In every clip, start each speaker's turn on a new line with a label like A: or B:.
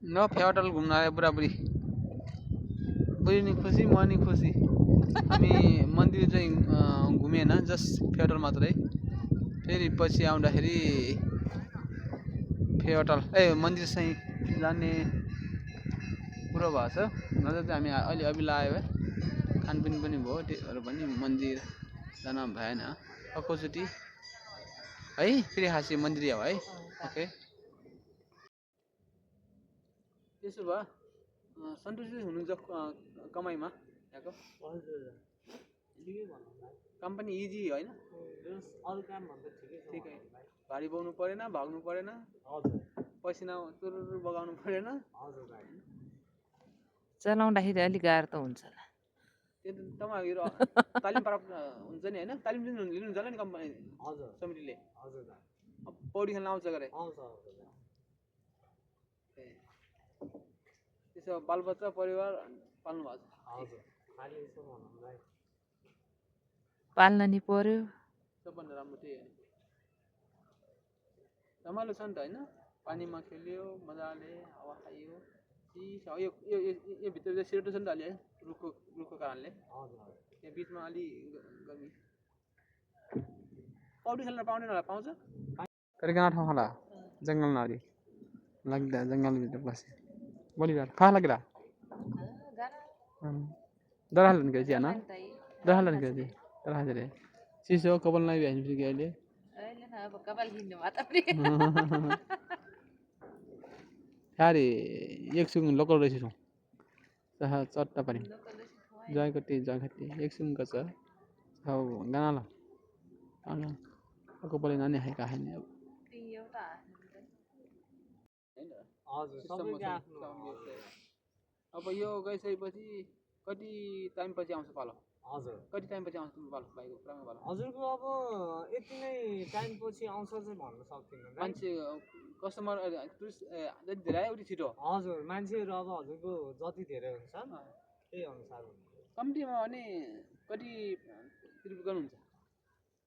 A: न फेवाटल घुम्न आयो बुढाबुढी बुढी नि खुसी म नि खुसी हामी मन्दिर चाहिँ घुमेन जस्ट फेवाटल मात्रै फेरि पछि आउँदाखेरि फेवाटल मन्दिर चाहिँ जाने कुरो भएको छ नत्र चाहिँ हामी अहिले अघिल्लो आयो है खानपिन पनि भयो त्योहरू पनि मन्दिर जान भएन अर्कोचोटि है फेरि खासै मन्दिर हो है ओके त्यसो भए सन्तुष्टि हुनुहुन्छ कमाइमा यहाँको काम पनि इजी होइन
B: अरू काम भन्दा
A: ठिकै भारी बोक्नु परेन भाग्नु परेन पसिना तुरुरु बगाउनु परेन
C: चलाउँदाखेरि अलिक गाह्रो त हुन्छ होला
A: त्यो त तपाईँहरू तालिम प्राप्त हुन्छ नि होइन तालिम लिनुहुन्छ होला नि कम्पनी समितिले पौडी खेल्न आउँछ गरे त्यसो बालबच्चा परिवार पाल्नु भएको छ
C: पाल्न नि पर्यो
A: सबभन्दा राम्रो त्यही हो रमाइलो छ नि त होइन पानीमा खेल्यो मजाले हावा खायो यो भित्र चाहिँ सेतो छ नि त अलि है रुखको कारणले यहाँ बिचमा अलि गर्मी पौडी खेल्न पाउँदैन होला पाउँछ करिकन ठाउँ होला जङ्गल नरी लाग्दा जङ्गलभित्र बसे बोलिरहेको फा लागिरह डर हाल्नु के होइन डर हाल्नु के डर हालेर चिसो कपाल नै भ्याइन्छ कि अहिले यार एकछिन लोकल रहेछ चट्टा पनि जयकटी एकछिनको छ गाना कपाल नानी खाएका खाने अब यो गइसकेपछि कति टाइम पछि आउँछ पालो कति टाइम पछि आउँछ तिम्रो पालो भाइको पुरानो पालो
B: हजुरको अब यति नै टाइम पछि आउँछ चाहिँ भन्न सक्दिनँ
A: मान्छे कस्टमर टुरिस्ट जति धेरै आयो उति छिटो
B: हजुर मान्छेहरू अब हजुरको जति धेरै हुन्छ त्यही अनुसार
A: कम्तीमा भने कति टिप गर्नुहुन्छ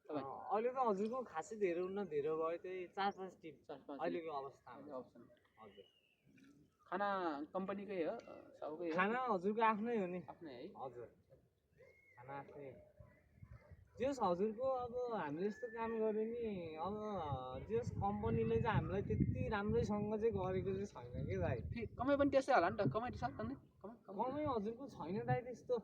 B: अहिले त हजुरको खासै धेरै हुन्न धेरै भयो त्यही 4-5 टिप अहिलेको अवस्था हजुर
A: खाना कम्पनीकै हो सबकै
B: खाना हजुरको आफ्नै हो नि
A: आफ्नै है
B: हजुर खाना आफ्नै जस हजुरको अब हामीले यस्तो काम गऱ्यो नि अब जस कम्पनीले चाहिँ हामीलाई त्यति राम्रैसँग चाहिँ गरेको चाहिँ छैन कि भाइ
A: कमाइ पनि त्यस्तै होला नि त कमाइ छ नि
B: कमाइ हजुरको छैन दाइ त्यस्तो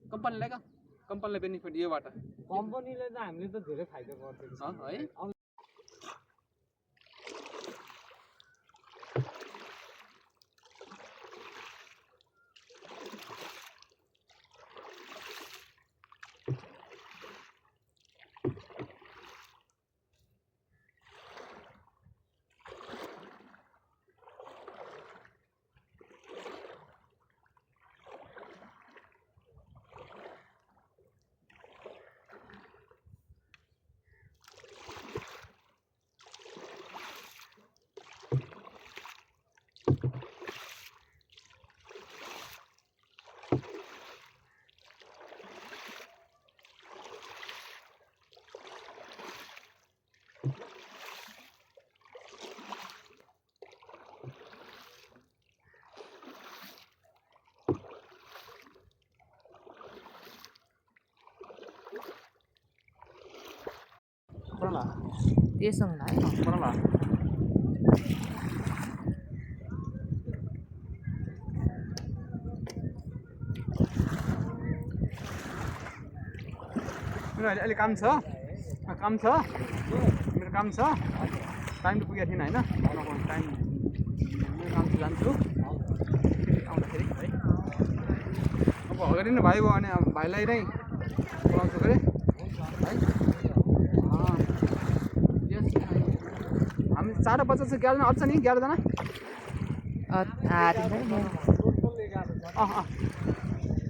A: कम्पनीलाई बेनिफिट योबाट
B: कम्पनीले त हामीले त धेरै फाइदा गर्छ
A: है
C: त्यससँग है
A: अहिले काम छ मेरो काम छ टाइम त पुगेको थिएन होइन टाइम मेरो काम छ जान्छु आउँदाखेरि है अब अगाडि नै भाइ भयो भने अब भाइलाई नै बोलाउँछु अरे है हामी 4:50 चाहिँ 11जना अट्छ नि 11जना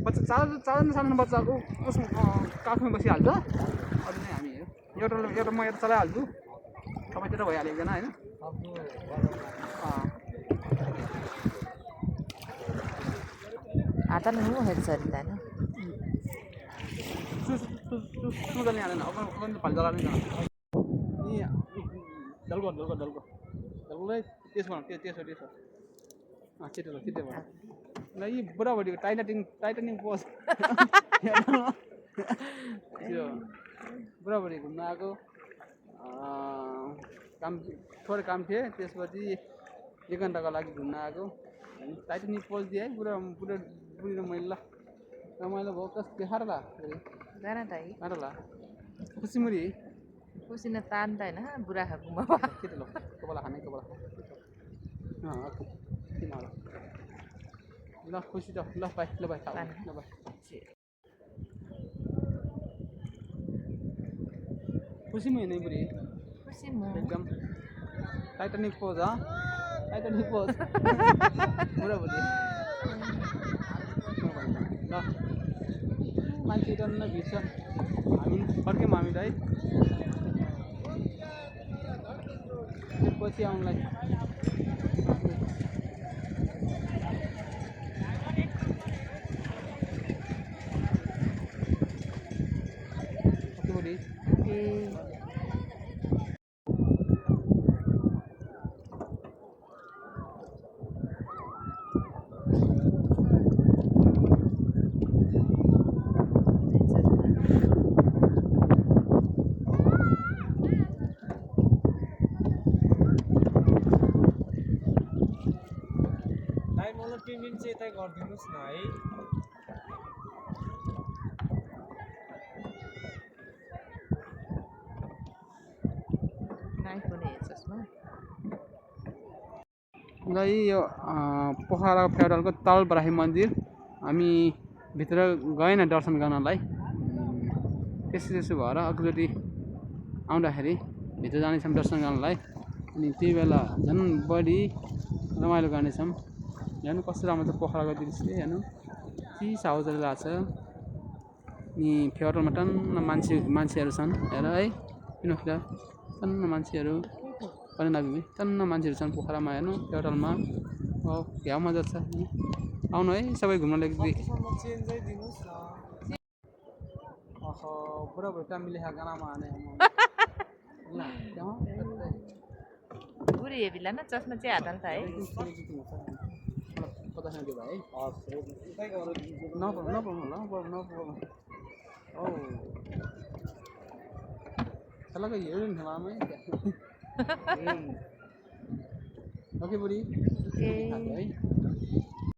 A: बच्चा चारजना सानो बच्चाको काखमा बसिहाल्छ अझ नै हामी एउटा म यता चलाइहाल्छु तपाईँतिर भइहाल्यो एकजना होइन
C: आता नहीं है सरिता ना
A: सुजल नहीं आना अपन पाल जला नहीं जाना ये दलगो नहीं तेज बना तेज छिटो ल छिटो भयो ल यी बुढाबुढीको टाइटनिङ पोज त्यो बुढाबुढी घुम्न आएको काम थोरै काम थिए त्यसपछि 1 घन्टाको लागि घुम्न आएको टाइटनिङ पोज दिए बुढी र मैले ल रमाइलो भयो कस देखाएर ल
C: जान त है
A: काँडो ल खुसीमुरी
C: खुसी न तान त होइन बुढा खालको
A: छिटो ल कपाल खाने कपाल ओके ल खुसी त ल बाई ल बाई ल बाई खुसी में नहीं बुरी
C: खुसी म
A: एकदम टाइटनिक पोज हाँ टाइटनिक पोज पूरा बुरी ल मान्छे टन्न भिड छ हामी फर्क्यौँ हामीलाई पछि आउनुलाई
B: पेमेन्ट चाहिँ यतै गरिदिनुहोस् न है
C: आइफोन हेर्छस् न
A: ल यो पोखरा फेडरलको तलबराही मन्दिर हामी भित्र गएन दर्शन गर्नलाई त्यसो भएर अग्लोटी आउँदाखेरि भित्र जानेछौँ दर्शन गर्नलाई अनि त्यही बेला झन् बढी रमाइलो गर्नेछौँ हेर्नु कस्तो राम्रो छ पोखराको दृश्य हेर्नु चिसो हावा चलिरहेको छ अनि फेडरलमा टन्न मान्छेहरू छन् हेर है किन टन्न मान्छेहरू पनि नबिमी टन्न मान्छेहरू छन् पोखरामा हेर्नु फेडरलमा क्या मजा छ आउनु है सबै घुम्नलाई
B: चेन्जै दिनुहोस् न
A: पुरा भयो काम लेखा गानामा आने
C: बुढी हेबिला न चस्मा चाहिँ हातन त है
A: 50 दियो भाइ
B: उतै गएर
A: नपर्नु ओ चलाको हेर्नु नि लामै ओके बुढी
C: ए